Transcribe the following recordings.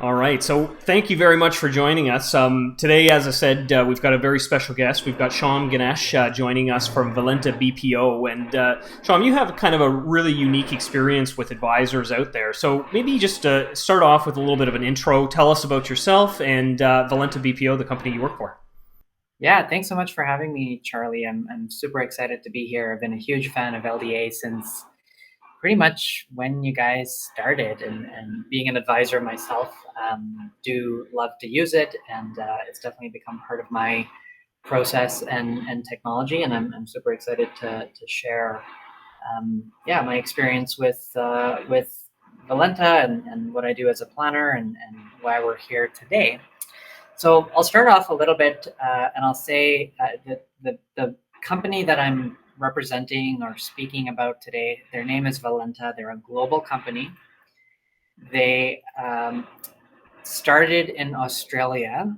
All right. So thank you very much for joining us. Today, as I said, we've got a very special guest. We've got Shyam Ganesh joining us from Valenta BPO. And Shyam, you have kind of a really unique experience with advisors out there. So maybe just start off with a little bit of an intro. Tell us about yourself and Valenta BPO, the company you work for. Yeah, thanks so much for having me, Charlie. I'm super excited to be here. I've been a huge fan of LDA since pretty much when you guys started, and being an advisor myself, do love to use it, and it's definitely become part of my process and technology. And I'm super excited to share, yeah, my experience with Valenta and what I do as a planner and why we're here today. So I'll start off a little bit, and I'll say that the company that I'm representing or speaking about today, their name is Valenta. They're a global company. They started in Australia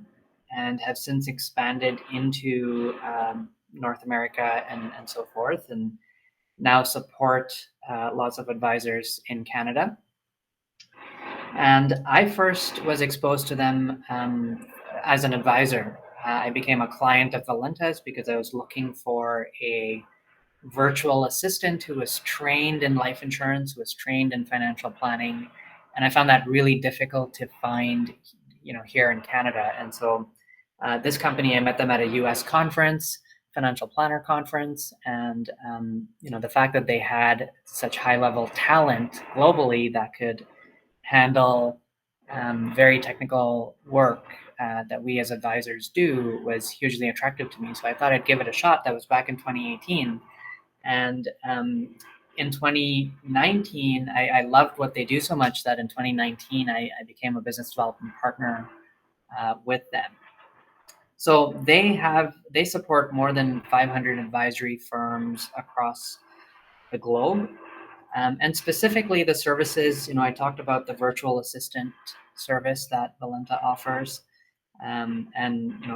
and have since expanded into North America and so forth, and now support lots of advisors in Canada. And I first was exposed to them as an advisor. I became a client of Valenta's because I was looking for a virtual assistant who was trained in life insurance, who was trained in financial planning, and I found that really difficult to find, here in Canada. And so, this company, I met them at a U.S. conference, financial planner conference, and the fact that they had such high level talent globally that could handle very technical work that we as advisors do was hugely attractive to me. So I thought I'd give it a shot. That was back in 2018. And in 2019, I loved what they do so much that in 2019, I became a business development partner with them. So they support more than 500 advisory firms across the globe, and specifically the services, I talked about the virtual assistant service that Valenta offers, and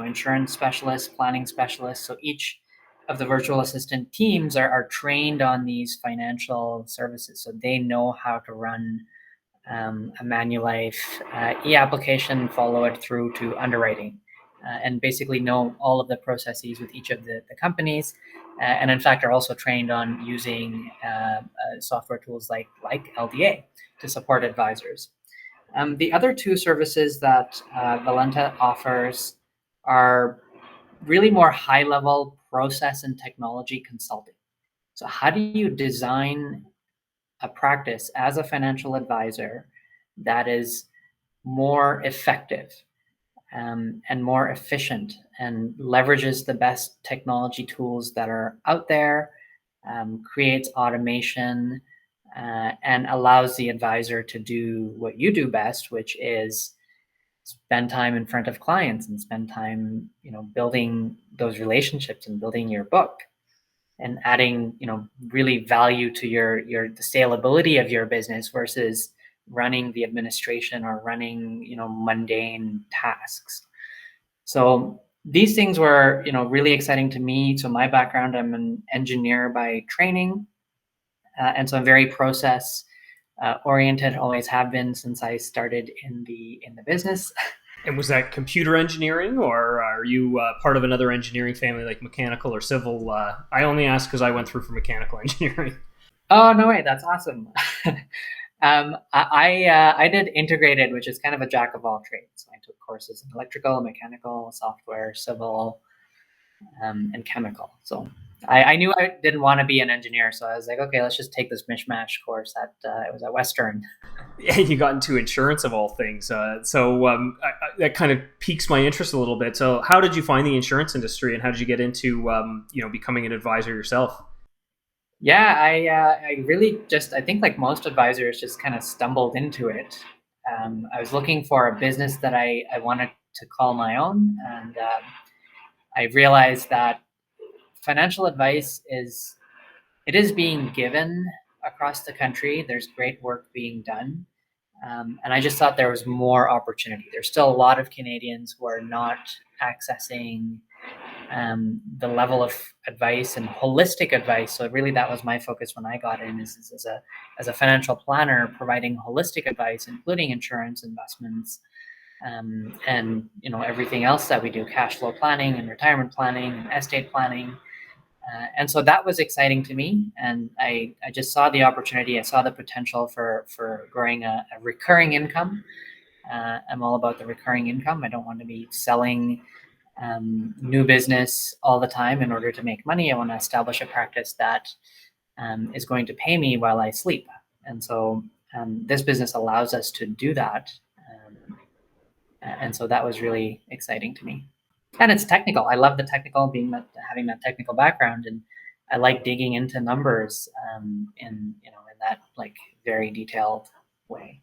insurance specialists, planning specialists. So each of the virtual assistant teams are trained on these financial services, so they know how to run a Manulife e-application, follow it through to underwriting, and basically know all of the processes with each of the companies, and in fact are also trained on using software tools like LDA to support advisors. The other two services that Valenta offers are really more high level process and technology consulting. So, how do you design a practice as a financial advisor that is more effective, and more efficient, and leverages the best technology tools that are out there, creates automation, and allows the advisor to do what you do best, which is spend time in front of clients and spend time, building those relationships and building your book and adding, really value to your the scalability of your business versus running the administration or running, mundane tasks. So these things were, really exciting to me. So my background, I'm an engineer by training, and so I'm very process oriented. Always have been since I started in the business. And was that computer engineering, or are you part of another engineering family like mechanical or civil? I only ask because I went through for mechanical engineering. Oh no way, that's awesome. I did integrated, which is kind of a jack of all trades. So I took courses in electrical, mechanical, software, civil, and chemical. So I knew I didn't want to be an engineer, so I was like, okay, let's just take this mishmash course at it was at Western. Yeah, you got into insurance of all things. That kind of piques my interest a little bit. So, how did you find the insurance industry, and how did you get into becoming an advisor yourself? Yeah, I really just, I think like most advisors just kind of stumbled into it. I was looking for a business that I wanted to call my own, and I realized that financial advice is being given across the country. There's great work being done, and I just thought there was more opportunity. There's still a lot of Canadians who are not accessing the level of advice and holistic advice. So really, that was my focus when I got in, is as a financial planner, providing holistic advice, including insurance, investments, and everything else that we do: cash flow planning and retirement planning and estate planning. And so that was exciting to me, and I just saw the opportunity. I saw the potential for growing a recurring income. I'm all about the recurring income. I don't want to be selling new business all the time in order to make money. I want to establish a practice that is going to pay me while I sleep. And so this business allows us to do that. And so that was really exciting to me. And it's technical. I love the technical, having that technical background, and I like digging into numbers in that like very detailed way.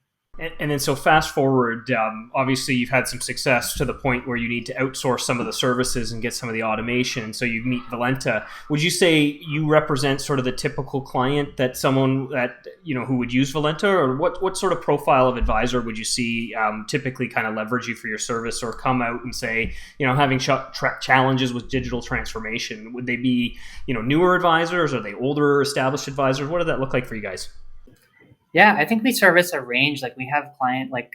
And then so fast forward, obviously you've had some success to the point where you need to outsource some of the services and get some of the automation. So you meet Valenta. Would you say you represent sort of the typical client that someone that, who would use Valenta, or what sort of profile of advisor would you see typically kind of leverage you for your service or come out and say, having challenges with digital transformation? Would they be, newer advisors? Are they older established advisors? What did that look like for you guys? Yeah, I think we service a range. Like we have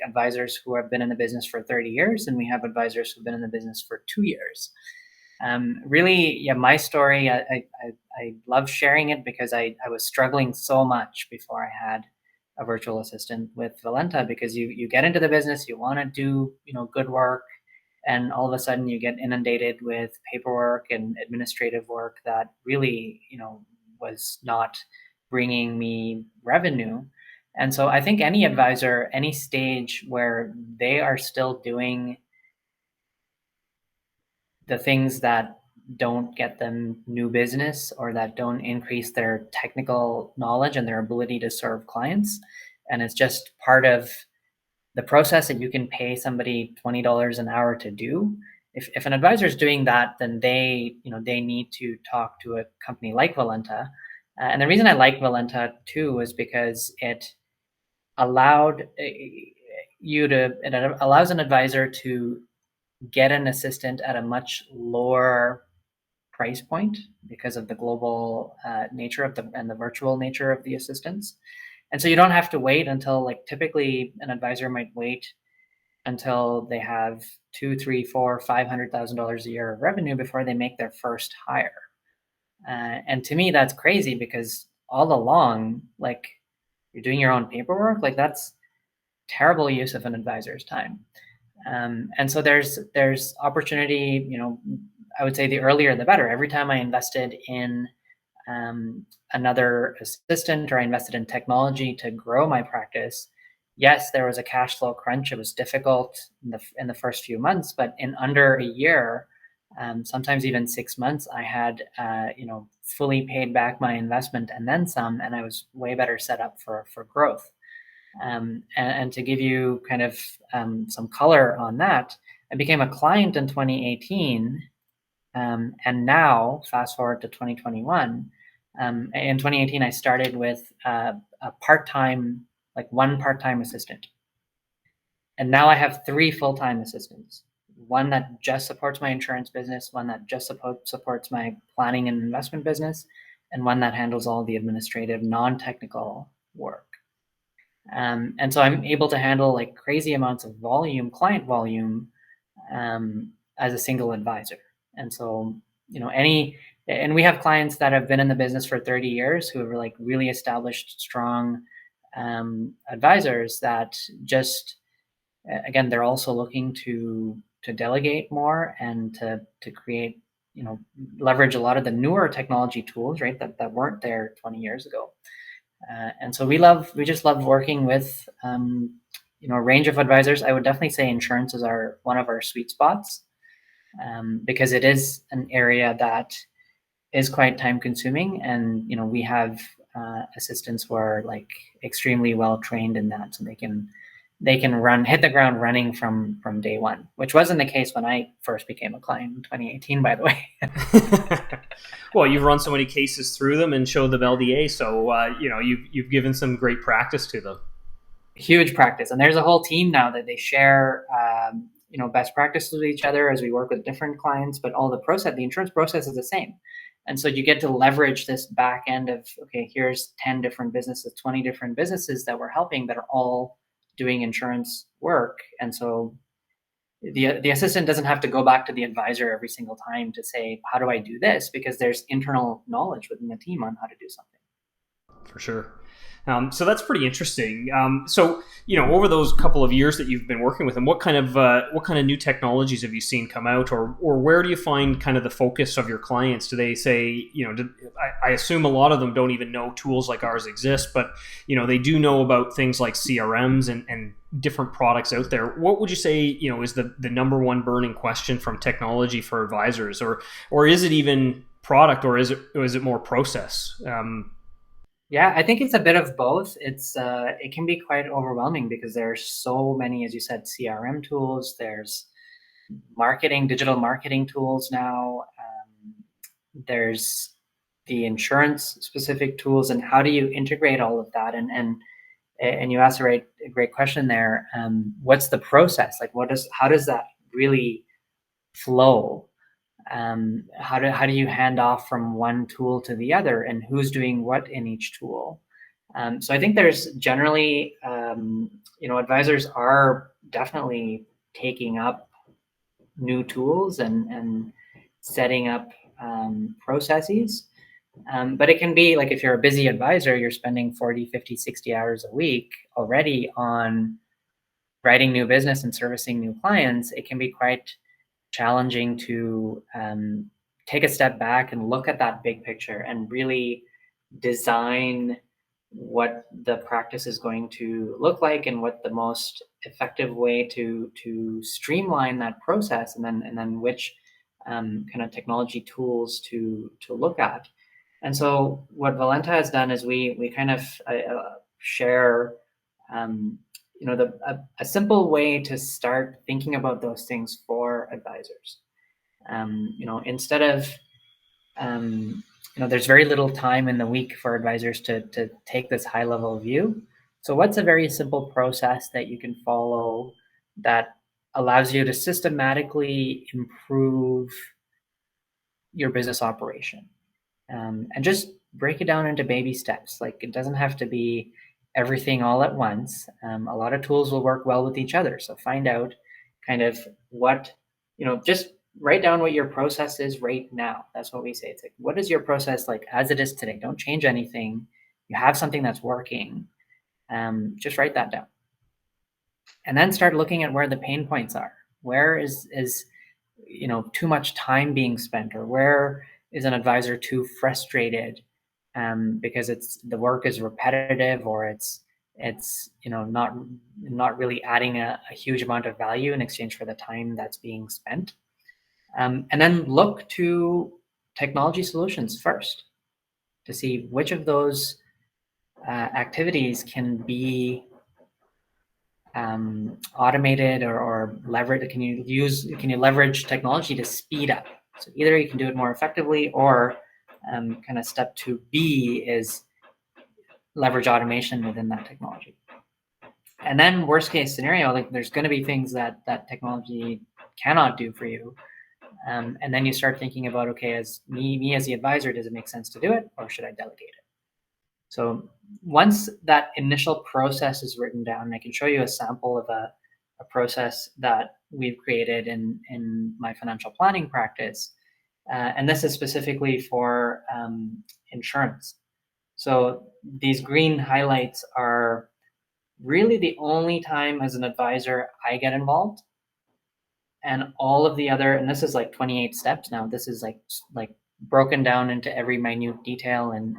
advisors who have been in the business for 30 years, and we have advisors who've been in the business for 2 years. Really, yeah, my story, I love sharing it because I was struggling so much before I had a virtual assistant with Valenta, because you get into the business, you want to do, good work, and all of a sudden you get inundated with paperwork and administrative work that really, was not bringing me revenue. And so I think any advisor, any stage where they are still doing the things that don't get them new business or that don't increase their technical knowledge and their ability to serve clients, and it's just part of the process that you can pay somebody $20 an hour to do. If an advisor is doing that, then they need to talk to a company like Valenta. And the reason I like Valenta too is because it allows an advisor to get an assistant at a much lower price point because of the global nature and the virtual nature of the assistants. And so you don't have to wait until, like, typically an advisor might wait until they have two, three, four, $500,000 a year of revenue before they make their first hire. And to me, that's crazy, because all along, like, you're doing your own paperwork. Like, that's terrible use of an advisor's time. And so there's opportunity. I would say the earlier the better. Every time I invested in another assistant, or I invested in technology to grow my practice, yes, there was a cash flow crunch. It was difficult in the first few months, but in under a year, sometimes even 6 months, I had fully paid back my investment and then some, and I was way better set up for growth. And to give you kind of some color on that, I became a client in 2018, and now fast forward to 2021. In 2018, I started with a part-time, like one part-time assistant, and now I have 3 full-time assistants. One that just supports my insurance business, one that just supports my planning and investment business, and one that handles all the administrative, non-technical work. And so I'm able to handle like crazy amounts of client volume, as a single advisor. And so, and we have clients that have been in the business for 30 years who are like really established, strong advisors that just, again, they're also looking to delegate more and to create, leverage a lot of the newer technology tools, right, that weren't there 20 years ago. And so we just love working with a range of advisors. I would definitely say insurance is one of our sweet spots, because it is an area that is quite time consuming, and we have assistants who are like extremely well trained in that, so they can hit the ground running from day one, which wasn't the case when I first became a client in 2018, by the way. Well, you've run so many cases through them and showed them LDA, so you've given some great practice to them. Huge practice, and there's a whole team now that they share best practices with each other as we work with different clients, but all the insurance process is the same. And so you get to leverage this back end of, okay, here's 10 different businesses, 20 different businesses that we're helping that are all doing insurance work. And so the assistant doesn't have to go back to the advisor every single time to say, how do I do this? Because there's internal knowledge within the team on how to do something. For sure. So that's pretty interesting. So over those couple of years that you've been working with them, what kind of new technologies have you seen come out, or where do you find kind of the focus of your clients? Do they say, I assume a lot of them don't even know tools like ours exist, but they do know about things like CRMs and different products out there. What would you say is the number one burning question from technology for advisors, or is it even product, or is it more process? Yeah, I think it's a bit of both. It can be quite overwhelming because there's so many, as you said, CRM tools. There's digital marketing tools now. There's the insurance specific tools, and how do you integrate all of that? And you asked a great question there. What's the process? Like, how does that really flow? How do you hand off from one tool to the other, and who's doing what in each tool? So I think there's generally, advisors are definitely taking up new tools and setting up processes. But it can be like, if you're a busy advisor, you're spending 40, 50, 60 hours a week already on writing new business and servicing new clients. It can be quite challenging to take a step back and look at that big picture and really design what the practice is going to look like and what the most effective way to streamline that process, and then which kind of technology tools to look at. And so what Valenta has done is we kind of share a simple way to start thinking about those things for advisors. Instead of there's very little time in the week for advisors to take this high level view. So what's a very simple process that you can follow that allows you to systematically improve your business operation? And just break it down into baby steps. Like, it doesn't have to be everything all at once. A lot of tools will work well with each other. So find out kind of just write down what your process is right now. That's what we say. It's like, what is your process like as it is today? Don't change anything. You have something that's working. Just write that down. And then start looking at where the pain points are. Where is too much time being spent, or where is an advisor too frustrated because the work is repetitive, or it's not really adding a huge amount of value in exchange for the time that's being spent. And then look to technology solutions first to see which of those activities can be automated or leverage. Can you leverage technology to speed up? So either you can do it more effectively, or kind of step 2B is leverage automation within that technology. And then worst case scenario, like, there's going to be things that technology cannot do for you. And then you start thinking about, okay, as me as the advisor, does it make sense to do it, or should I delegate it? So once that initial process is written down, I can show you a sample of a process that we've created in my financial planning practice. And this is specifically for insurance. So these green highlights are really the only time as an advisor I get involved. And all of the other, and this is like 28 steps now. This is like broken down into every minute detail, and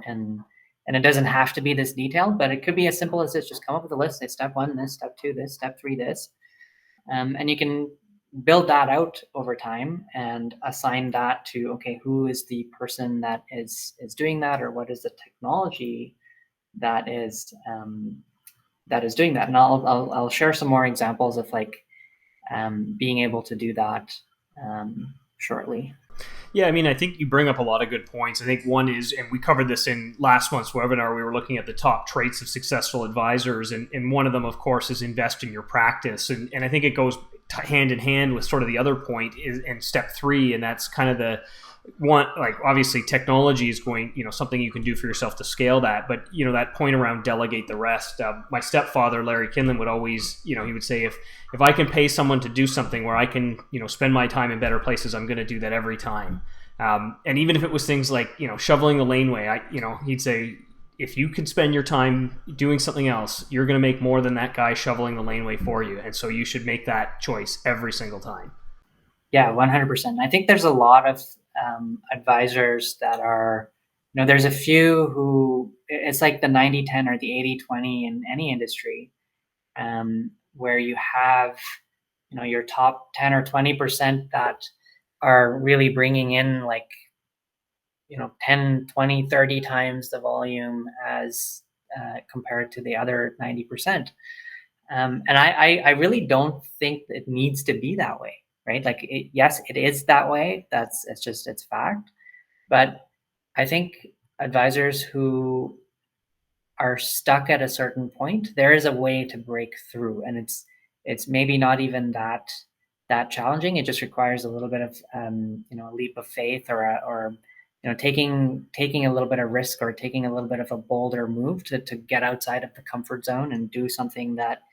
it doesn't have to be this detailed, but it could be as simple as this. Just come up with a list, say step 1, this, step 2, this, step 3, this. And you can build that out over time and assign that to, okay, who is the person that is doing that, or what is the technology that is doing that. And I'll share some more examples of being able to do that shortly. Yeah, I mean, I think you bring up a lot of good points. I think one is, and we covered this in last month's webinar, we were looking at the top traits of successful advisors. And one of them, of course, is invest in your practice. And I think it goes hand in hand with sort of the other point is in step three, and that's kind of the one, like obviously technology is going, something you can do for yourself to scale that, but that point around delegate the rest. My stepfather Larry Kinlan would always, he would say, if I can pay someone to do something where I can spend my time in better places, I'm going to do that every time. And even if it was things like shoveling the laneway, he'd say, if you could spend your time doing something else, you're going to make more than that guy shoveling the laneway for you, and so you should make that choice every single time. Yeah, 100%. I think there's a lot of advisors that are, there's a few who it's like the 90-10 or the 80-20 in any industry, where you have, your top 10 or 20% that are really bringing in like, 10, 20, 30 times the volume as compared to the other 90%. And I really don't think it needs to be that way, right? Like, yes, it is that way. It's fact. But I think advisors who are stuck at a certain point, there is a way to break through, and it's maybe not even that challenging. It just requires a little bit of a leap of faith, or taking a little bit of risk, or taking a little bit of a bolder move to get outside of the comfort zone and do something that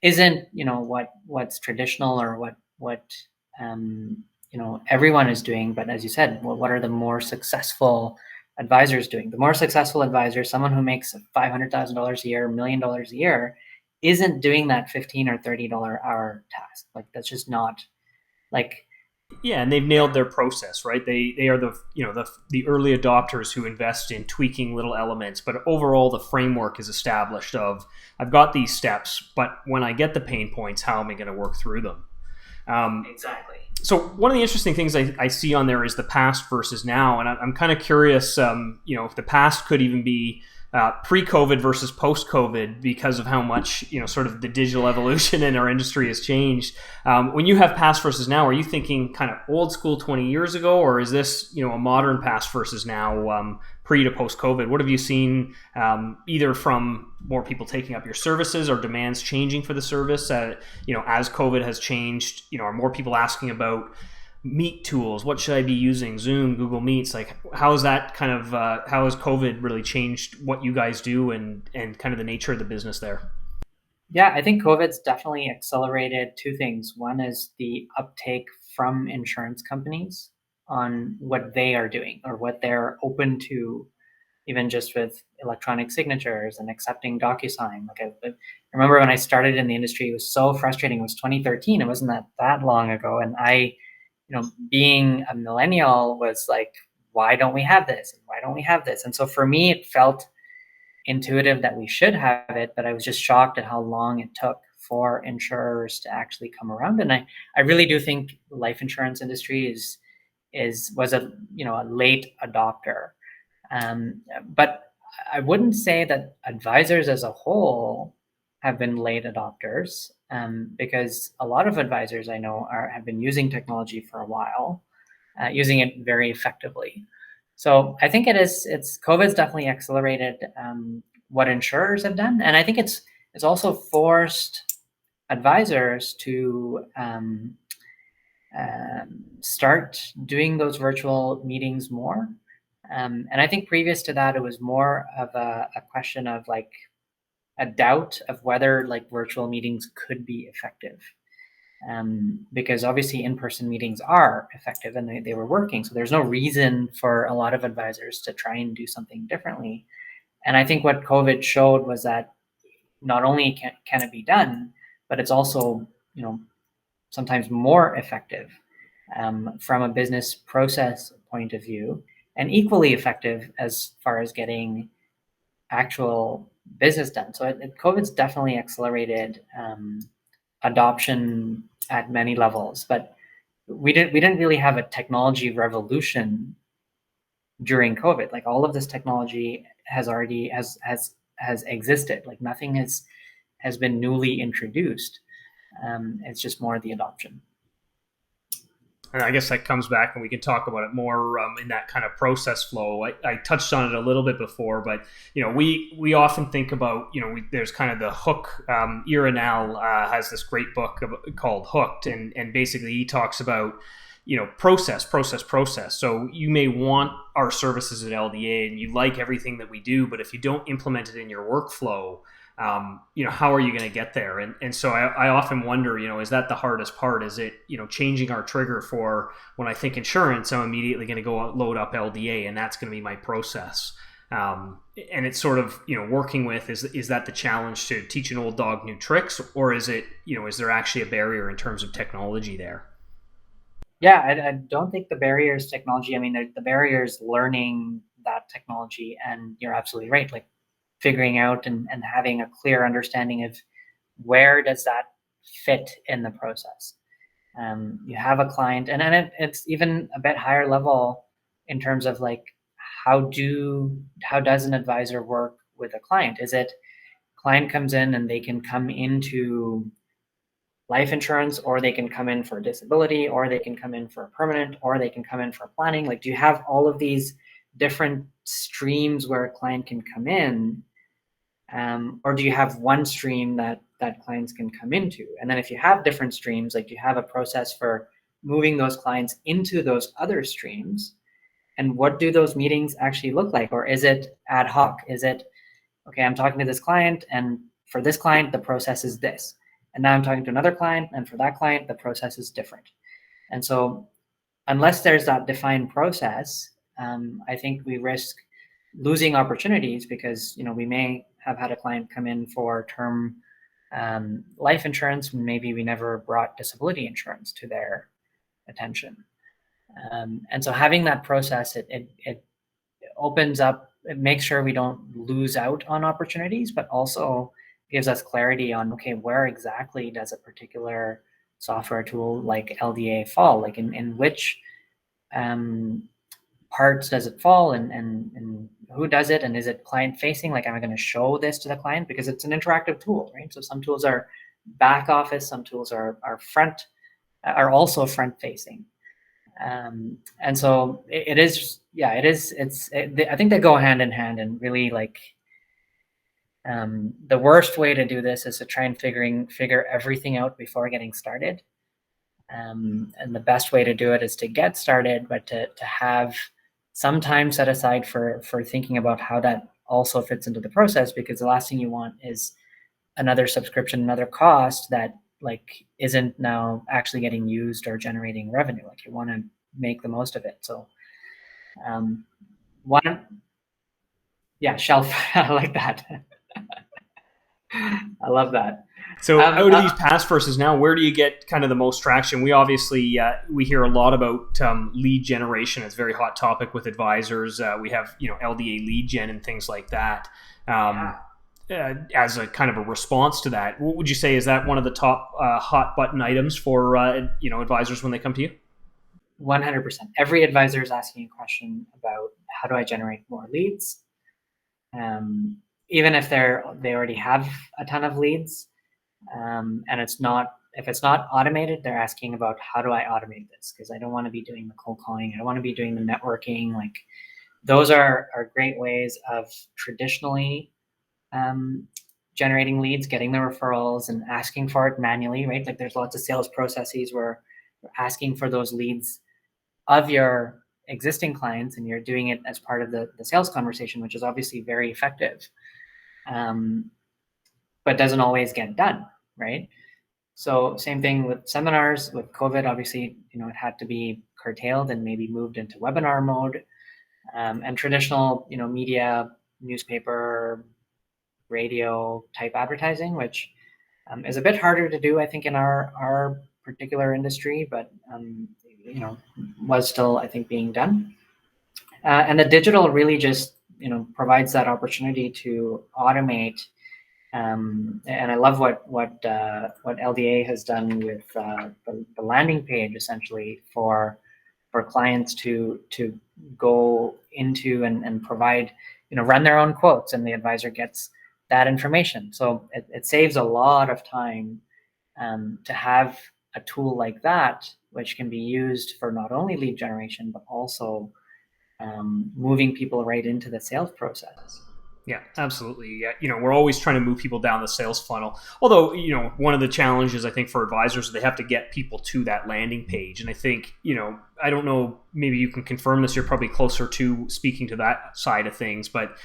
isn't what's traditional, or what everyone is doing. But as you said, what are the more successful advisors doing? The more successful advisor, someone who makes $500,000 a year, $1 million a year, isn't doing that $15 or $30 hour task. Like, that's just not like. Yeah, and they've nailed their process, right? They are the early adopters who invest in tweaking little elements, but overall the framework is established of, I've got these steps, but when I get the pain points, how am I going to work through them? Exactly. So one of the interesting things I see on there is the past versus now, and I'm kind of curious, if the past could even be pre-COVID versus post-COVID, because of how much sort of the digital evolution in our industry has changed. When you have past versus now, are you thinking kind of old school 20 years ago, or is this a modern past versus now, pre to post-COVID? What have you seen, either from more people taking up your services or demands changing for the service? As COVID has changed, are more people asking about meet tools? What should I be using? Zoom, Google Meets? Like, how is that kind of, how has COVID really changed what you guys do, and kind of the nature of the business there? Yeah, I think COVID's definitely accelerated two things. One is the uptake from insurance companies on what they are doing, or what they're open to, even just with electronic signatures and accepting DocuSign. Like, I remember when I started in the industry, it was so frustrating. It was 2013. It wasn't that long ago. And being a millennial, was like, why don't we have this? And why don't we have this? And so for me, it felt intuitive that we should have it, but I was just shocked at how long it took for insurers to actually come around. And I really do think the life insurance industry was a late adopter. But I wouldn't say that advisors as a whole have been late adopters, because a lot of advisors I know have been using technology for a while, using it very effectively. So I think it's COVID's definitely accelerated what insurers have done, and I think it's also forced advisors to start doing those virtual meetings more. And I think previous to that, it was more of a question of like a doubt of whether like virtual meetings could be effective. Because obviously in-person meetings are effective, and they were working. So there's no reason for a lot of advisors to try and do something differently. And I think what COVID showed was that not only can it be done, but it's also, sometimes more effective, from a business process point of view, and equally effective as far as getting actual business done. So COVID's definitely accelerated adoption at many levels, but we didn't really have a technology revolution during COVID. Like, all of this technology has existed. Like, nothing has been newly introduced. It's just more the adoption. And I guess that comes back, and we can talk about it more in that kind of process flow. I touched on it a little bit before, but we often think about there's kind of the hook. Iranal has this great book called Hooked, and basically he talks about process. So you may want our services at LDA, and you like everything that we do, but if you don't implement it in your workflow, how are you going to get there? And so I often wonder, is that the hardest part? Is it, changing our trigger for when I think insurance, I'm immediately going to go load up LDA, and that's going to be my process. And it's sort of, working with, is that the challenge to teach an old dog new tricks, or is it, is there actually a barrier in terms of technology there? Yeah, I don't think the barrier is technology. I mean, the barrier is learning that technology, and you're absolutely right. Like figuring out and having a clear understanding of where does that fit in the process. You have a client, and then it's even a bit higher level in terms of like how does an advisor work with a client? Is it client comes in and they can come into life insurance, or they can come in for disability, or they can come in for permanent, or they can come in for planning? Like, do you have all of these different streams where a client can come in, or do you have one stream that clients can come into? And then if you have different streams, like, do you have a process for moving those clients into those other streams? And what do those meetings actually look like? Or is it ad hoc? Is it, okay, I'm talking to this client, and for this client, the process is this. And now I'm talking to another client, and for that client, the process is different. And so unless there's that defined process, I think we risk losing opportunities, because we may have had a client come in for term life insurance, maybe we never brought disability insurance to their attention. And so having that process, it opens up, it makes sure we don't lose out on opportunities, but also gives us clarity on, okay, where exactly does a particular software tool like LDA fall? Like in which parts does it fall, and who does it, and is it client facing? Like, am I going to show this to the client? Because it's an interactive tool, right? So some tools are back office, some tools are also front facing. And so it is, yeah, I think they go hand in hand, and really, like, the worst way to do this is to try and figure everything out before getting started. And the best way to do it is to get started, but to have some time set aside for thinking about how that also fits into the process, because the last thing you want is another subscription, another cost that, like, isn't now actually getting used or generating revenue. Like, you want to make the most of it. So one, yeah, shelf. I like that. I love that. So out of these past versus now, where do you get kind of the most traction? We obviously we hear a lot about lead generation. It's a very hot topic with advisors. We have LDA lead gen and things like that. As a kind of a response to that, what would you say is that one of the top hot button items for advisors when they come to you? 100%. Every advisor is asking a question about, how do I generate more leads? Even if they already have a ton of leads, and if it's not automated, they're asking about, how do I automate this? Because I don't want to be doing the cold calling. I don't want to be doing the networking. Like, those are great ways of traditionally generating leads, getting the referrals, and asking for it manually, right? Like, there's lots of sales processes where you're asking for those leads of your existing clients, and you're doing it as part of the sales conversation, which is obviously very effective, but doesn't always get done, right? So same thing with seminars. With COVID, obviously, it had to be curtailed and maybe moved into webinar mode, and traditional, media, newspaper, radio type advertising, which is a bit harder to do, I think, in our particular industry, but was still, I think, being done. And the digital really just provides that opportunity to automate. And I love what LDA has done with the landing page, essentially for clients to go into and provide, run their own quotes, and the advisor gets that information. So it saves a lot of time to have a tool like that which can be used for not only lead generation, but also moving people right into the sales process. Yeah, absolutely. Yeah, we're always trying to move people down the sales funnel. Although, one of the challenges I think for advisors, they have to get people to that landing page. And I think, I don't know, maybe you can confirm this. You're probably closer to speaking to that side of things, but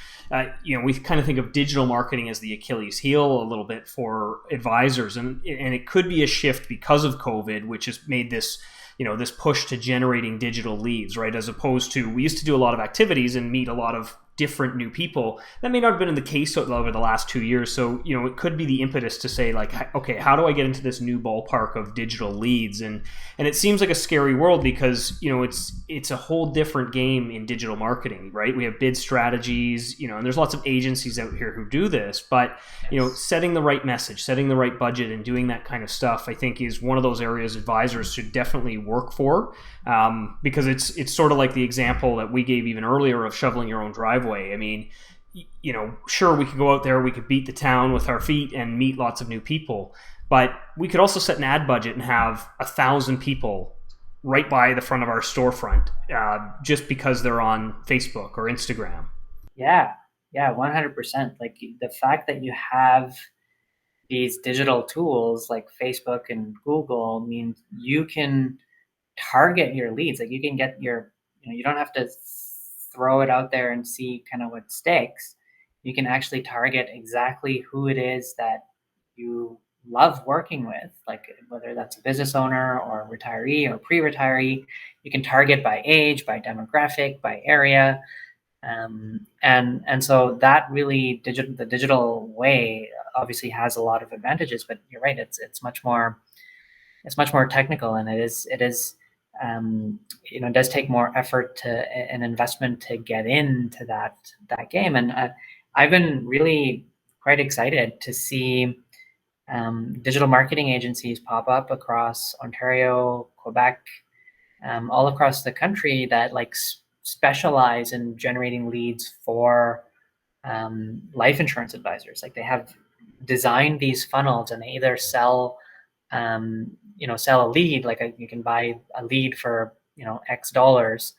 we kind of think of digital marketing as the Achilles heel a little bit for advisors, and it could be a shift because of COVID, which has made this this push to generating digital leads, right? As opposed to, we used to do a lot of activities and meet a lot of different new people. That may not have been the case over the last 2 years. So, it could be the impetus to say, like, okay, how do I get into this new ballpark of digital leads? And it seems like a scary world because, it's a whole different game in digital marketing, right? We have bid strategies, and there's lots of agencies out here who do this, but, setting the right message, setting the right budget and doing that kind of stuff, I think is one of those areas advisors should definitely work for, because it's sort of like the example that we gave even earlier of shoveling your own driveway. I mean, sure, we could go out there, we could beat the town with our feet and meet lots of new people, but we could also set an ad budget and have 1,000 people right by the front of our storefront, just because they're on Facebook or Instagram. Yeah, 100%. Like the fact that you have these digital tools like Facebook and Google means you can target your leads. Like you can get you don't have to throw it out there and see kind of what sticks. You can actually target exactly who it is that you love working with, like whether that's a business owner or a retiree or pre-retiree. You can target by age, by demographic, by area. And so that really the digital way obviously has a lot of advantages, but you're right, it's much more technical, and it is it does take more effort to an investment to get into that game. And I've been really quite excited to see digital marketing agencies pop up across Ontario, Quebec, all across the country that specialize in generating leads for life insurance advisors. Like they have designed these funnels, and they either sell sell a lead, you can buy a lead for X dollars,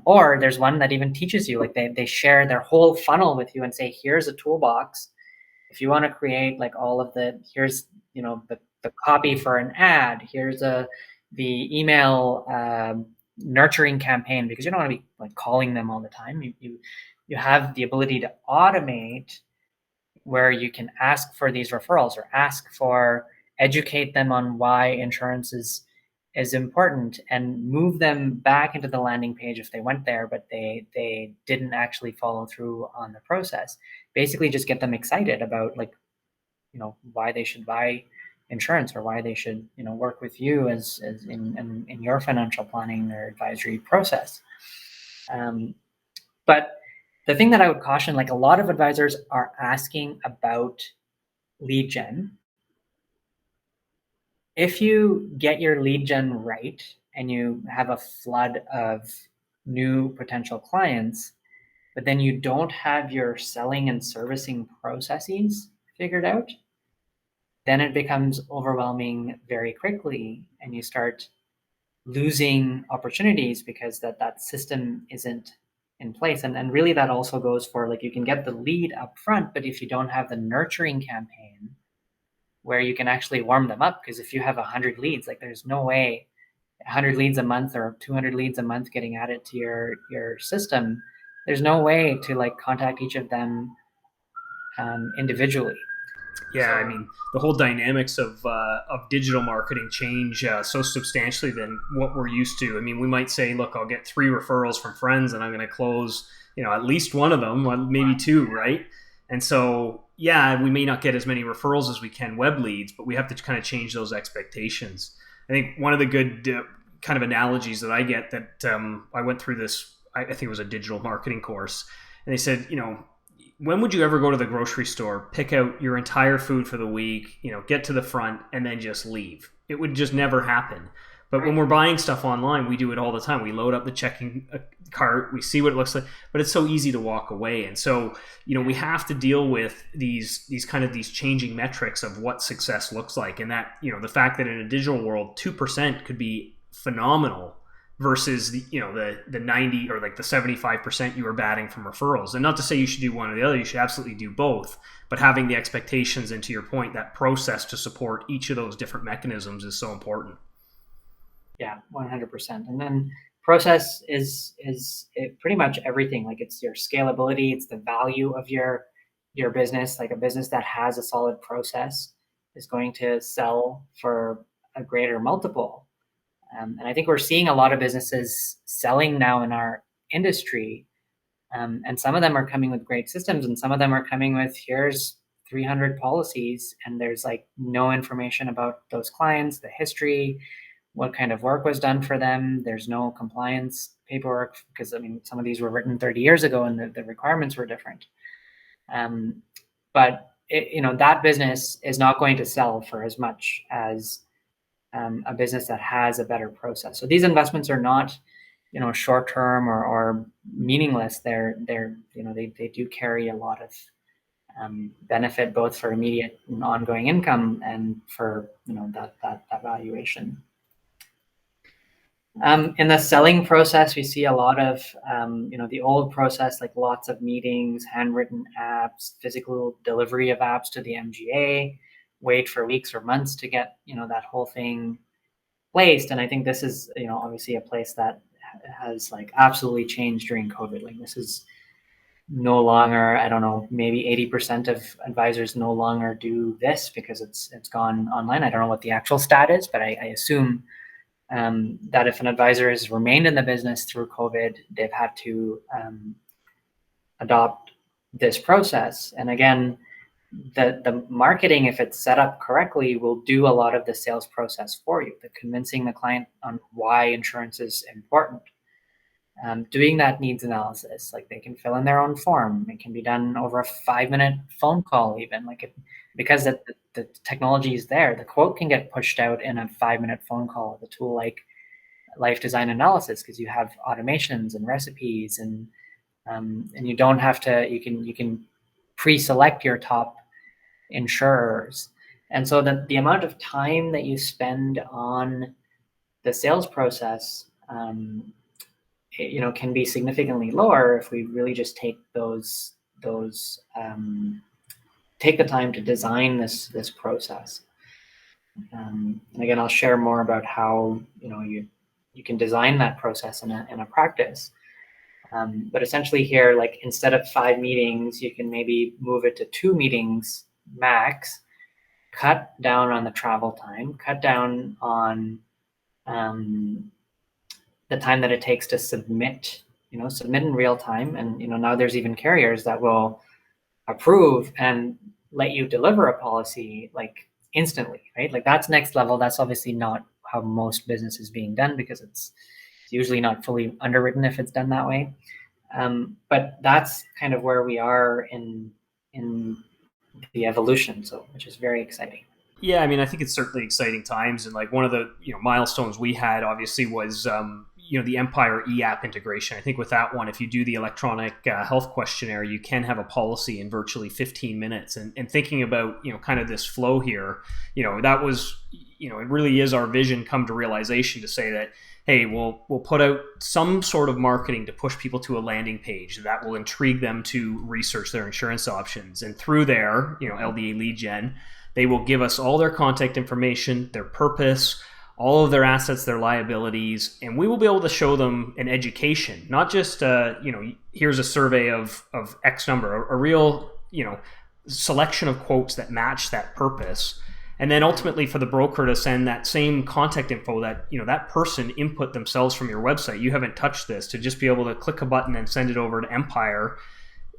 or there's one that even teaches you, like they share their whole funnel with you and say, here's a toolbox if you want to create like all of here's the copy for an ad, here's the email nurturing campaign, because you don't want to be like calling them all the time. You have the ability to automate where you can ask for these referrals or educate them on why insurance is important, and move them back into the landing page if they went there but they didn't actually follow through on the process. Basically just get them excited about why they should buy insurance, or why they should work with you as in your financial planning or advisory process. But the thing that I would caution, like a lot of advisors are asking about lead gen. If you get your lead gen right and you have a flood of new potential clients, but then you don't have your selling and servicing processes figured out, then it becomes overwhelming very quickly, and you start losing opportunities because that system isn't in place. And really that also goes for, like, you can get the lead up front, but if you don't have the nurturing campaign where you can actually warm them up, because if you have 100 leads, like there's no way 100 leads a month or 200 leads a month getting added to your system, there's no way to like contact each of them individually. Yeah, I mean, the whole dynamics of digital marketing change so substantially than what we're used to. I mean, we might say, look, I'll get 3 referrals from friends, and I'm going to close, at least one of them, maybe 2, right? And so, yeah, we may not get as many referrals as we can web leads, but we have to kind of change those expectations. I think one of the good kind of analogies that I get, that I went through this, I think it was a digital marketing course, and they said, when would you ever go to the grocery store, pick out your entire food for the week, get to the front, and then just leave? It would just never happen. But when we're buying stuff online, we do it all the time. We load up the checking cart, we see what it looks like, but it's so easy to walk away. And so, we have to deal with these changing metrics of what success looks like. And that, the fact that in a digital world, 2% could be phenomenal versus the 90 or like the 75% you were batting from referrals. And not to say you should do one or the other, you should absolutely do both, but having the expectations, and to your point, that process to support each of those different mechanisms is so important. Yeah, 100%. And then process is pretty much everything. Like it's your scalability, it's the value of your business. Like a business that has a solid process is going to sell for a greater multiple. And I think we're seeing a lot of businesses selling now in our industry. And some of them are coming with great systems, and some of them are coming with here's 300 policies, and there's like no information about those clients, the history, what kind of work was done for them. There's no compliance paperwork because I mean some of these were written 30 years ago, and the requirements were different. But that business is not going to sell for as much as a business that has a better process. So these investments are not, short term or meaningless. They do carry a lot of benefit both for immediate and ongoing income and for that valuation. In the selling process, we see a lot of, the old process, like lots of meetings, handwritten apps, physical delivery of apps to the MGA, wait for weeks or months to get, that whole thing placed. And I think this is, obviously a place that has like absolutely changed during COVID. Like this is no longer, I don't know, maybe 80% of advisors no longer do this because it's gone online. I don't know what the actual stat is, but I assume that if an advisor has remained in the business through COVID, they've had to adopt this process. And again, the marketing, if it's set up correctly, will do a lot of the sales process for you, the convincing the client on why insurance is important. Doing that needs analysis, like they can fill in their own form. It can be done over a 5-minute phone call, even because the technology is there. The quote can get pushed out in a 5-minute phone call with a tool like Life Design Analysis, because you have automations and recipes, and you don't have to. You can pre-select your top insurers, and so the amount of time that you spend on the sales process can be significantly lower if we really just take take the time to design this process. And again, I'll share more about how you can design that process in a practice. But essentially here, like instead of 5 meetings, you can maybe move it to 2 meetings max, cut down on the travel time, cut down on the time that it takes to submit in real time. And, now there's even carriers that will approve and let you deliver a policy like instantly, right? Like that's next level. That's obviously not how most business is being done because it's usually not fully underwritten if it's done that way. But that's kind of where we are in the evolution, which is very exciting. Yeah, I mean, I think it's certainly exciting times, and like one of the milestones we had obviously was the Empire eApp integration. I think with that one, if you do the electronic health questionnaire, you can have a policy in virtually 15 minutes. And thinking about kind of this flow here, that was it really is our vision come to realization to say that, hey, we'll put out some sort of marketing to push people to a landing page that will intrigue them to research their insurance options, and through there, LDA lead gen, they will give us all their contact information, their purpose, all of their assets, their liabilities, and we will be able to show them an education, not just, here's a survey of X number, a real, selection of quotes that match that purpose. And then ultimately for the broker to send that same contact info that, that person input themselves from your website. You haven't touched this, to just be able to click a button and send it over to Empire.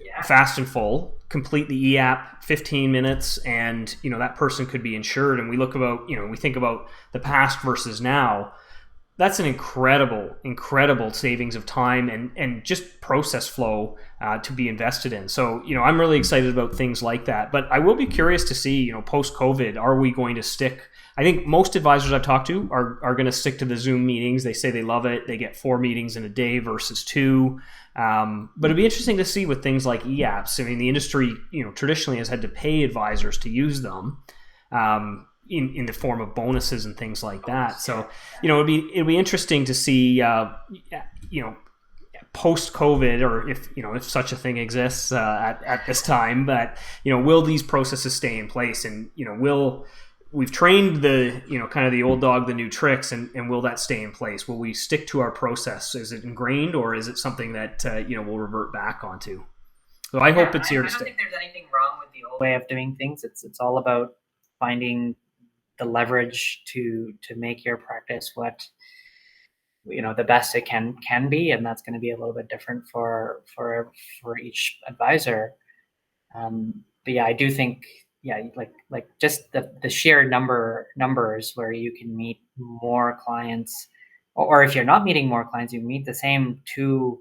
Yeah. Fast and full, complete the eApp, 15 minutes, and that person could be insured. And we look about, we think about the past versus now. That's an incredible savings of time and just process flow to be invested in. So, I'm really excited about things like that. But I will be curious to see, post-COVID, are we going to stick? I think most advisors I've talked to are going to stick to the Zoom meetings. They say they love it. They get 4 meetings in a day versus 2. But it'd be interesting to see with things like eApps. I mean, the industry, traditionally has had to pay advisors to use them. in the form of bonuses and things like that. So it'd be interesting to see you know post COVID, or if such a thing exists at this time. But will these processes stay in place, and will we've trained the kind of the old dog the new tricks, and will that stay in place? Will we stick to our process? Is it ingrained, or is it something that we'll revert back onto? So I hope it's here to I don't stay. think there's anything wrong with the old way of doing things. It's all about finding the leverage to make your practice what the best it can be, and that's going to be a little bit different for each advisor. But yeah, I do think like just the sheer numbers where you can meet more clients, or if you're not meeting more clients, you meet the same two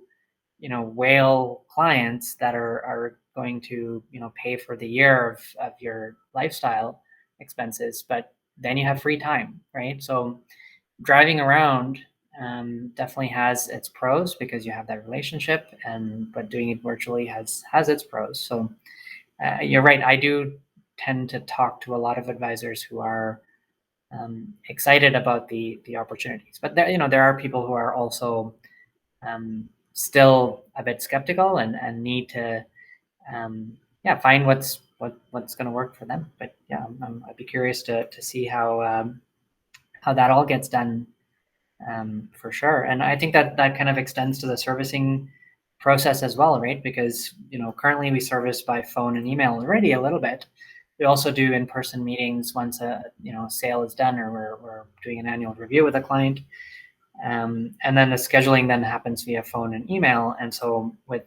whale clients that are going to pay for the year of your lifestyle expenses, but then you have free time, right? So driving around definitely has its pros because you have that relationship, but doing it virtually has its pros. So you're right. I do tend to talk to a lot of advisors who are excited about the opportunities, but there are people who are also still a bit skeptical and need to find what's going to work for them. But yeah, I'd be curious to see how that all gets done, for sure. And I think that kind of extends to the servicing process as well, right? Because currently we service by phone and email already a little bit. We also do in-person meetings once a sale is done, or we're doing an annual review with a client. And then the scheduling then happens via phone and email. And so with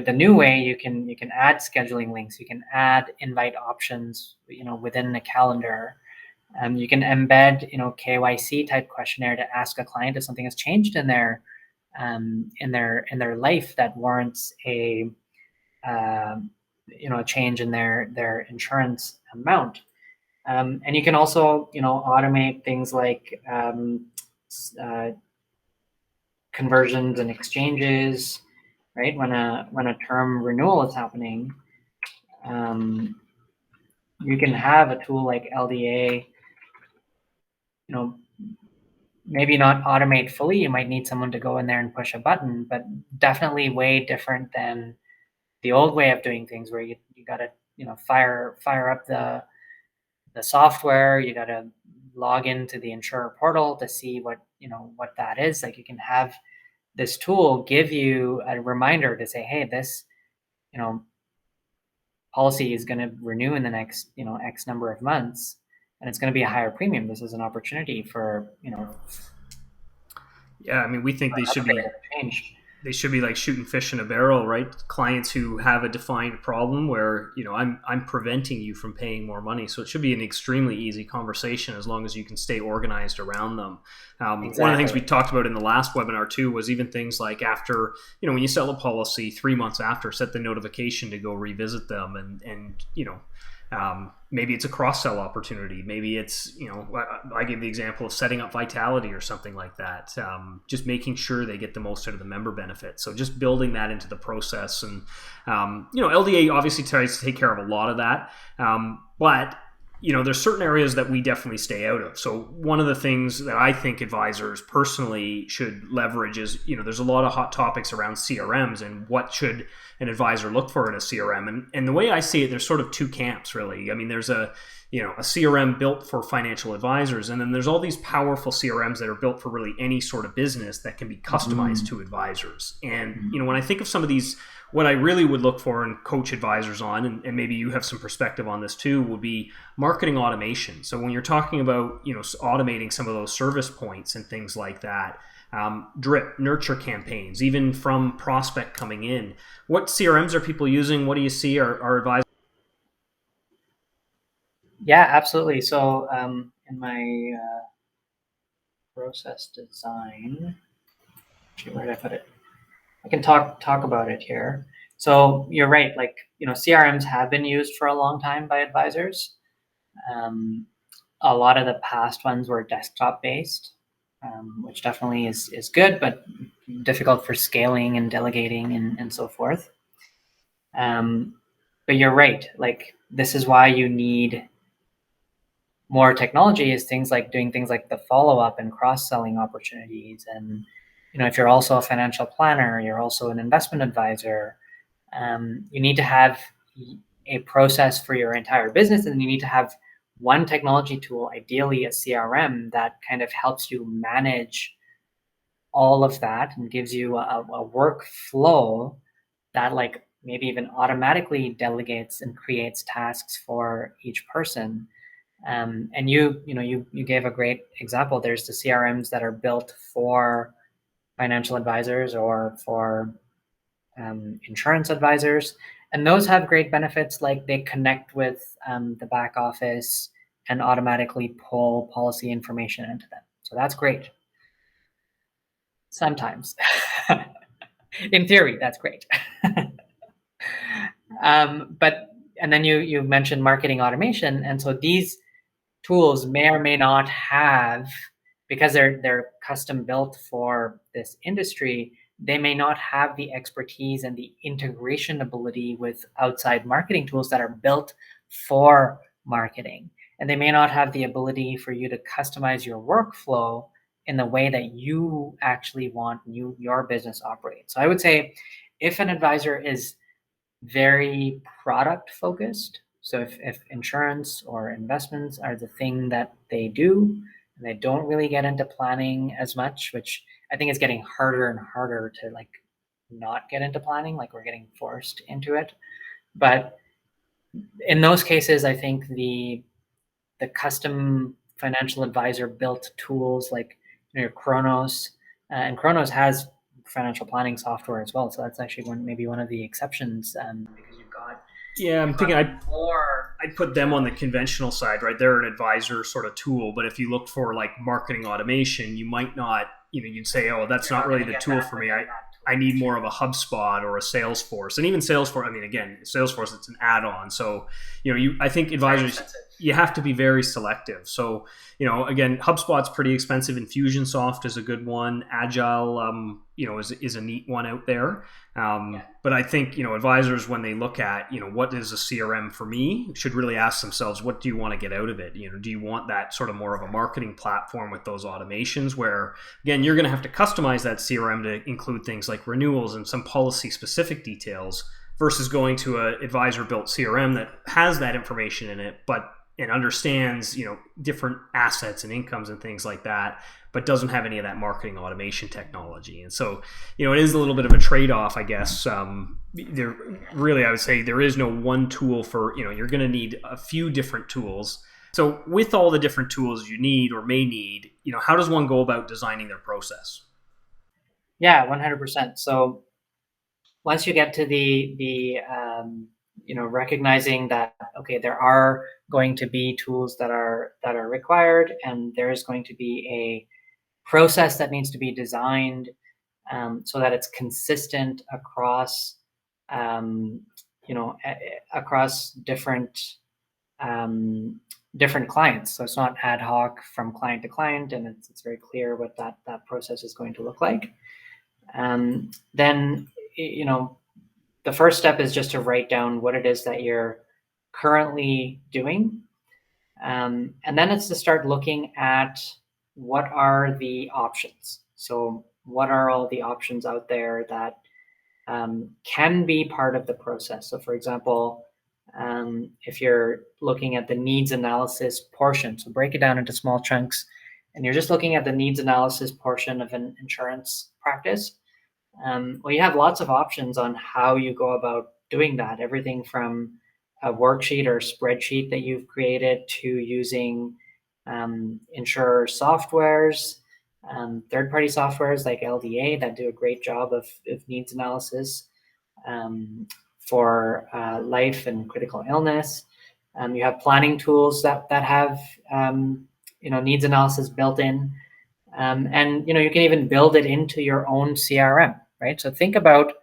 the new way, you can add scheduling links, you can add invite options, within the calendar. You can embed, KYC type questionnaire to ask a client if something has changed in their life that warrants a change in their insurance amount. And you can also, automate things like conversions and exchanges, right? When a term renewal is happening, you can have a tool like LDA, maybe not automate fully. You might need someone to go in there and push a button, but definitely way different than the old way of doing things, where you got to fire up the software. You got to log into the insurer portal to see what that is. Like, you can have this tool give you a reminder to say, hey, this policy is going to renew in the next X number of months, and it's going to be a higher premium. This is an opportunity for Yeah, I mean, we think change. They should be like shooting fish in a barrel, right? Clients who have a defined problem where I'm preventing you from paying more money, so it should be an extremely easy conversation as long as you can stay organized around them. Exactly. One of the things we talked about in the last webinar too was even things like after when you sell a policy 3 months after, set the notification to go revisit them, and maybe it's a cross-sell opportunity. Maybe it's, I gave the example of setting up Vitality or something like that. Just making sure they get the most out of the member benefit. So just building that into the process. And, LDA obviously tries to take care of a lot of that. But there's certain areas that we definitely stay out of. So one of the things that I think advisors personally should leverage is, there's a lot of hot topics around CRMs and what should an advisor look for in a CRM. And the way I see it, there's sort of two camps, really. I mean, there's a CRM built for financial advisors, and then there's all these powerful CRMs that are built for really any sort of business that can be customized to advisors. And, when I think of some of these, what I really would look for and coach advisors on, and maybe you have some perspective on this too, would be marketing automation. So when you're talking about, automating some of those service points and things like that, drip, nurture campaigns, even from prospect coming in. What CRMs are people using? What do you see our advisors? Yeah, absolutely. So in my process design, actually, where did I put it? I can talk about it here. So you're right. Like, CRMs have been used for a long time by advisors. A lot of the past ones were desktop based, which definitely is good, but difficult for scaling and delegating and so forth. But you're right. Like, this is why you need more technology is things like doing things like the follow-up and cross-selling opportunities. And if you're also a financial planner, you're also an investment advisor, you need to have a process for your entire business, and you need to have one technology tool, ideally a CRM, that kind of helps you manage all of that and gives you a workflow that like maybe even automatically delegates and creates tasks for each person. And you gave a great example. There's the CRMs that are built for financial advisors or for insurance advisors, and those have great benefits, like they connect with the back office and automatically pull policy information into them. So that's great. Sometimes, in theory, that's great. But and then you mentioned marketing automation, and so these tools may or may not have, because they're custom built for this industry, they may not have the expertise and the integration ability with outside marketing tools that are built for marketing. And they may not have the ability for you to customize your workflow in the way that you actually want your business operates. So I would say if an advisor is very product focused, so if insurance or investments are the thing that they do, and they don't really get into planning as much, which I think is getting harder and harder to like not get into planning, like we're getting forced into it. But in those cases, I think the custom financial advisor built tools like your Kronos, and Kronos has financial planning software as well. So that's actually maybe one of the exceptions, because Yeah, I'm you've thinking got more. I'd put them on the conventional side, right? They're an advisor sort of tool, but if you look for like marketing automation, you might not, you'd say, oh, that's not really the tool for me. I need more of a HubSpot or a Salesforce, and even Salesforce. I mean, again, Salesforce, it's an add-on. So, I think advisors, you have to be very selective. So, again, HubSpot's pretty expensive. Infusionsoft is a good one. Agile, is a neat one out there. But I think, advisors, when they look at, what is a CRM for me, should really ask themselves, what do you want to get out of it? Do you want that sort of more of a marketing platform with those automations where, again, you're going to have to customize that CRM to include things like renewals and some policy specific details, versus going to a advisor built CRM that has that information in it, but and understands, different assets and incomes and things like that, but doesn't have any of that marketing automation technology. And so, it is a little bit of a trade-off, I guess. There really, I would say there is no one tool for, you're going to need a few different tools. So with all the different tools you need or may need, how does one go about designing their process? Yeah, 100%. So once you get to the recognizing that, okay, there are going to be tools that are required, and there is going to be a process that needs to be designed, so that it's consistent across across different clients. So it's not ad hoc from client to client, and it's very clear what that process is going to look like. Then the first step is just to write down what it is that you're currently doing. And then it's to start looking at what are the options. So what are all the options out there that can be part of the process? So for example, if you're looking at the needs analysis portion, so break it down into small chunks, and you're just looking at the needs analysis portion of an insurance practice, well, you have lots of options on how you go about doing that. Everything from a worksheet or spreadsheet that you've created to using insurer softwares, third-party softwares like LDA that do a great job of needs analysis for life and critical illness. You have planning tools that have needs analysis built in. And you can even build it into your own CRM, right? So think about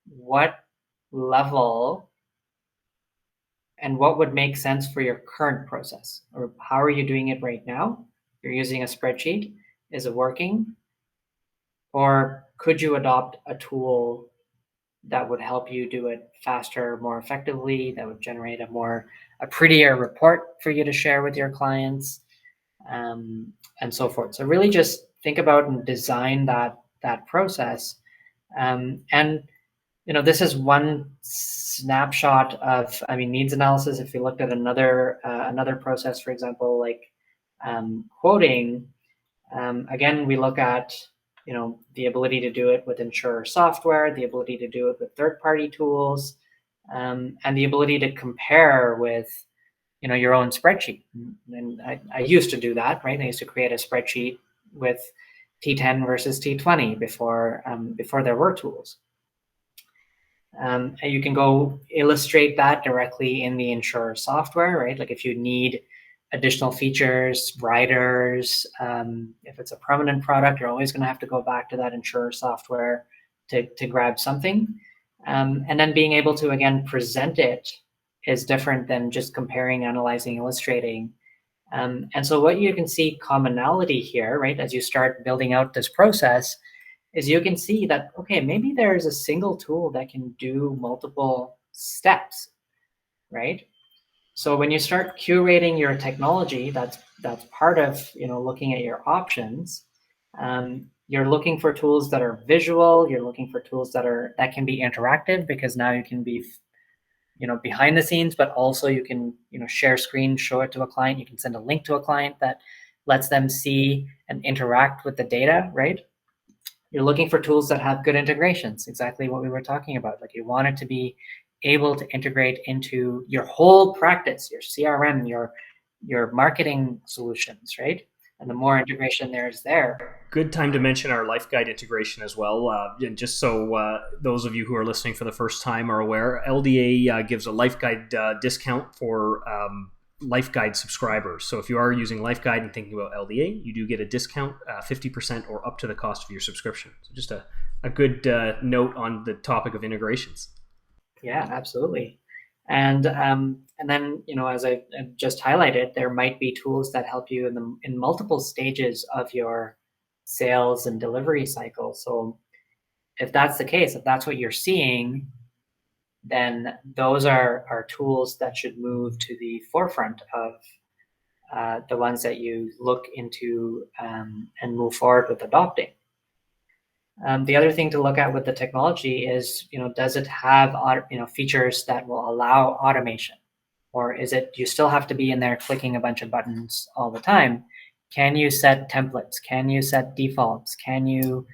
what level and what would make sense for your current process, or how are you doing it right now? You're using a spreadsheet. Is it working? Or could you adopt a tool that would help you do it faster, more effectively, that would generate a prettier report for you to share with your clients, and so forth. So really just think about and design that process. And this is one snapshot of, needs analysis. If you looked at another process, for example, like quoting, again, we look at the ability to do it with insurer software, the ability to do it with third-party tools, and the ability to compare with your own spreadsheet. And I used to do that, right? I used to create a spreadsheet with T10 versus T20 before there were tools. And you can go illustrate that directly in the insurer software, right? Like if you need additional features, riders, if it's a permanent product, you're always going to have to go back to that insurer software to grab something. And then being able to, again, present it is different than just comparing, analyzing, illustrating. And so what you can see commonality here, right, as you start building out this process, is you can see that, okay, maybe there's a single tool that can do multiple steps, right? So when you start curating your technology, that's part of looking at your options. You're looking for tools that are visual. You're looking for tools that can be interactive, because now you can be behind the scenes, but also you can share screen, show it to a client. You can send a link to a client that lets them see and interact with the data, right? You're looking for tools that have good integrations, exactly what we were talking about. Like you want it to be able to integrate into your whole practice, your CRM, your marketing solutions, right? And the more integration there. Good time to mention our Life Guide integration as well. And just so those of you who are listening for the first time are aware, LDA gives a Life Guide discount for Life Guide subscribers. So if you are using Life Guide and thinking about LDA, you do get a discount, 50% or up to the cost of your subscription. So just a good note on the topic of integrations. Yeah, absolutely. And then as I just highlighted, there might be tools that help you in multiple stages of your sales and delivery cycle. So if that's the case, if that's what you're seeing, then those are tools that should move to the forefront of the ones that you look into and move forward with adopting. The other thing to look at with the technology is, does it have features that will allow automation, or is it you still have to be in there clicking a bunch of buttons all the time? Can you set templates? Can you set defaults? Can you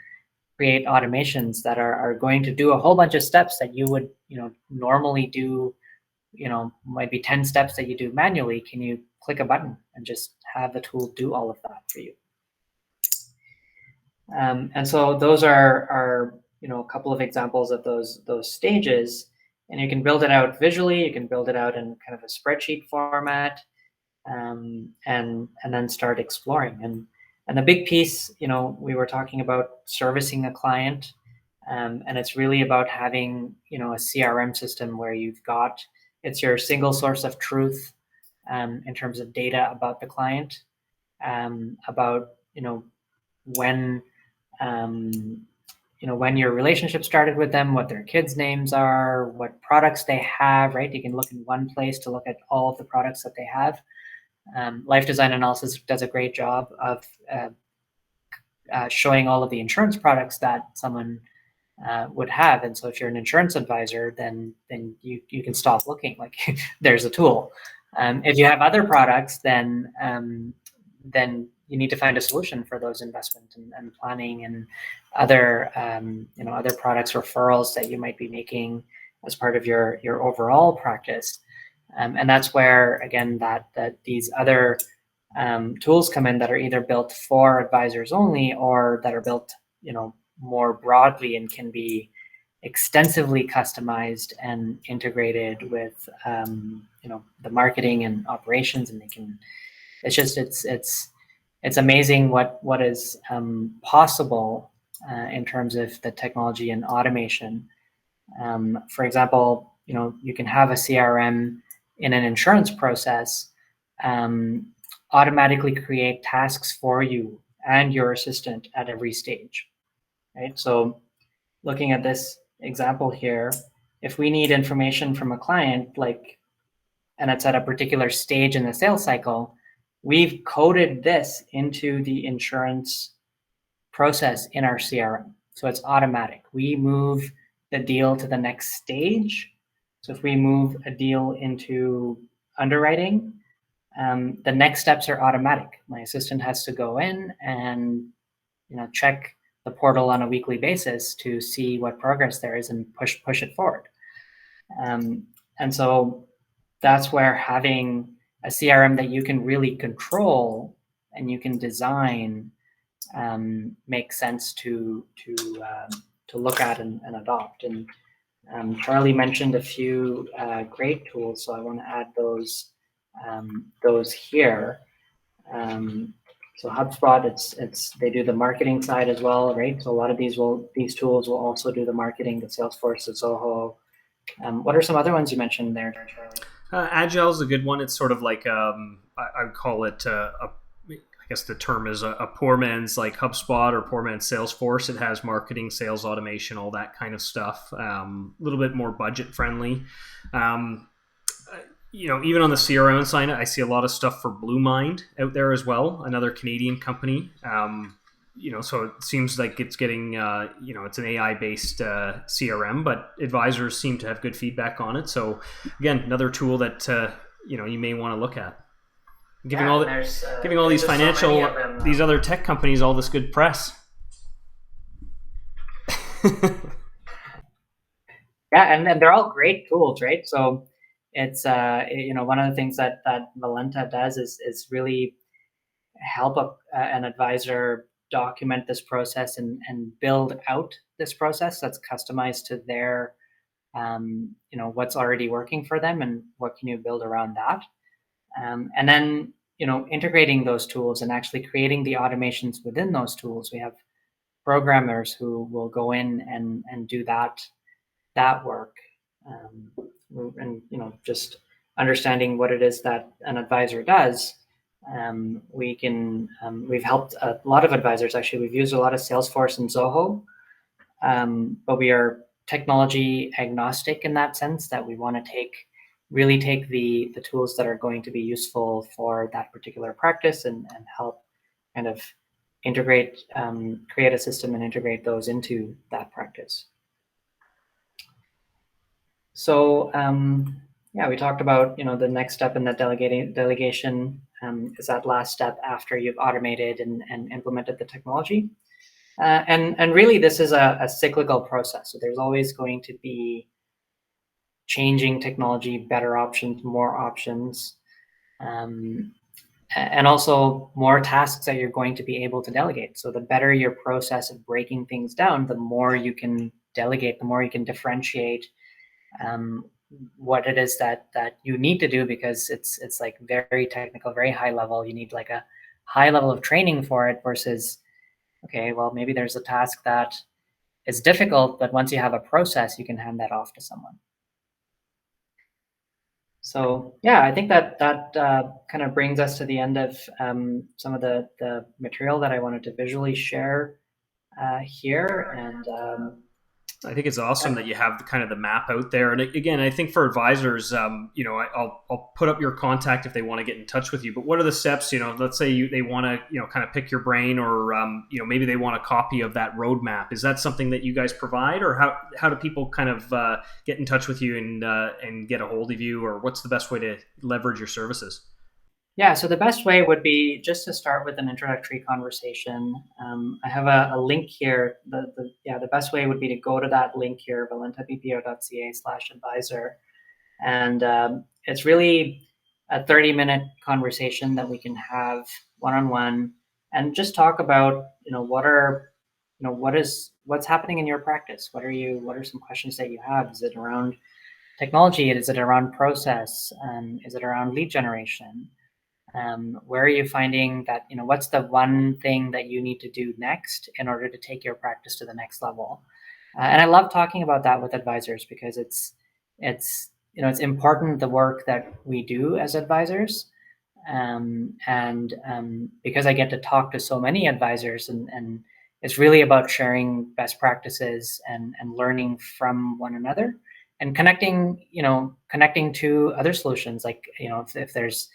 create automations that are going to do a whole bunch of steps that you would normally do? Might be 10 steps that you do manually. Can you click a button and just have the tool do all of that for you? And so those are a couple of examples of those stages, and you can build it out visually. You can build it out in kind of a spreadsheet format, and then start exploring. And the big piece, we were talking about servicing a client, and it's really about having a CRM system where it's your single source of truth in terms of data about the client, about when when your relationship started with them, what their kids' names are, what products they have, right? You can look in one place to look at all of the products that they have. Life Design Analysis does a great job of showing all of the insurance products that someone would have. And so if you're an insurance advisor, then you can stop looking, like there's a tool. If you have other products, then you need to find a solution for those investment and planning and other other products, referrals that you might be making as part of your overall practice. And that's where, again, that these other tools come in that are either built for advisors only, or that are built more broadly and can be extensively customized and integrated with the marketing and operations, and they can. It's amazing what is possible in terms of the technology and automation. For example, you can have a CRM in an insurance process automatically create tasks for you and your assistant at every stage, right? So looking at this example here, if we need information from a client, like, and it's at a particular stage in the sales cycle, we've coded this into the insurance process in our CRM. So it's automatic. We move the deal to the next stage. So if we move a deal into underwriting, the next steps are automatic. My assistant has to go in and check the portal on a weekly basis to see what progress there is and push it forward. And so that's where having a CRM that you can really control and you can design makes sense to look at and adopt. And Charlie mentioned a few great tools, so I want to add those here. So HubSpot, it's they do the marketing side as well, right? So a lot of these tools will also do the marketing, the Salesforce, the Zoho. What are some other ones you mentioned there, Charlie? Agile is a good one. It's sort of like I would call it I guess the term is a poor man's like HubSpot or poor man's Salesforce. It has marketing, sales automation, all that kind of stuff. A little bit more budget friendly. Even on the CRM side, I see a lot of stuff for Blue Mind out there as well, another Canadian company. So it seems like it's getting, it's an AI-based CRM, but advisors seem to have good feedback on it. So again, another tool that, you may want to look at. Giving all these financial, these other tech companies all this good press. Yeah, and they're all great tools, right? So it's one of the things that Valenta does is really help an advisor document this process and build out this process that's customized to their what's already working for them and what can you build around that. And then, integrating those tools and actually creating the automations within those tools. We have programmers who will go in and do that work. And, just understanding what it is that an advisor does. We've helped a lot of advisors. Actually, we've used a lot of Salesforce and Zoho, but we are technology agnostic in that sense that we want to really take the tools that are going to be useful for that particular practice and help kind of integrate, create a system and integrate those into that practice. So we talked about the next step in that delegation is that last step after you've automated and implemented the technology. And really, this is a cyclical process. So there's always going to be changing technology, better options, more options, and also more tasks that you're going to be able to delegate. So the better your process of breaking things down, the more you can delegate, the more you can differentiate what it is that you need to do, because it's like very technical, very high level. You need like a high level of training for it versus, okay, well, maybe there's a task that is difficult, but once you have a process, you can hand that off to someone. So yeah, I think that kind of brings us to the end of some of the material that I wanted to visually share here. And I think it's awesome that you have kind of the map out there. And again, I think for advisors, I'll put up your contact if they want to get in touch with you. But what are the steps? Let's say they want to, kind of pick your brain, or maybe they want a copy of that roadmap. Is that something that you guys provide, or how do people kind of get in touch with you and get a hold of you, or what's the best way to leverage your services? Yeah, so the best way would be just to start with an introductory conversation. I have a link here. The best way would be to go to that link here, valentabpo.ca/advisor. And it's really a 30-minute conversation that we can have one-on-one and just talk about, what's happening in your practice? What are some questions that you have? Is it around technology? Is it around process? Is it around lead generation? Where are you finding that, what's the one thing that you need to do next in order to take your practice to the next level? And I love talking about that with advisors, because it's important, the work that we do as advisors. And because I get to talk to so many advisors and it's really about sharing best practices and learning from one another and connecting to other solutions. Like, if there's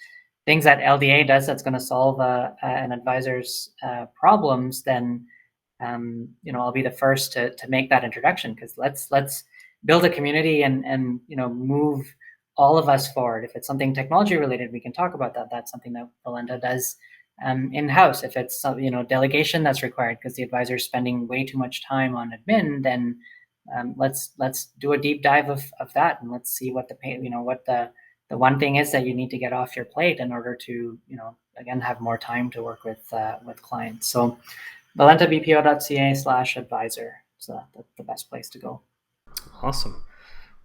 things that LDA does that's going to solve an advisor's problems, then I'll be the first to make that introduction, because let's build a community and move all of us forward. If it's something technology related, we can talk about that. That's something that Valenta does in-house. If it's delegation that's required because the advisor is spending way too much time on admin, then let's do a deep dive of that, and let's see what the one thing is that you need to get off your plate in order to again have more time to work with clients. So valentabpo.ca/advisor. So that's the best place to go. Awesome.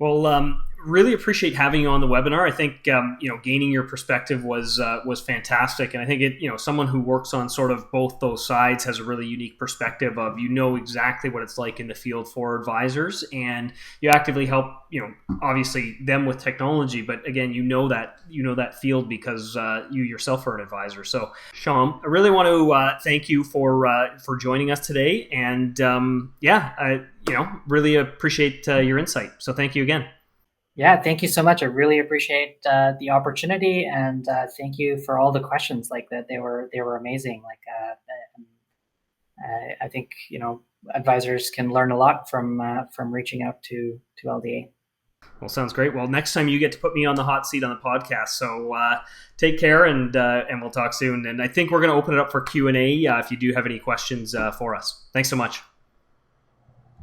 Well, really appreciate having you on the webinar. I think gaining your perspective was fantastic, and I think someone who works on sort of both those sides has a really unique perspective of exactly what it's like in the field for advisors, and you actively help obviously them with technology, but again that field because you yourself are an advisor. So Shyam, I really want to thank you for joining us today, and really appreciate your insight. So thank you again. Yeah, thank you so much. I really appreciate the opportunity, and thank you for all the questions. Like that, they were amazing. Like I think advisors can learn a lot from reaching out to LDA. Well, sounds great. Well, next time you get to put me on the hot seat on the podcast. So take care, and we'll talk soon. And I think we're going to open it up for Q&A if you do have any questions for us. Thanks so much.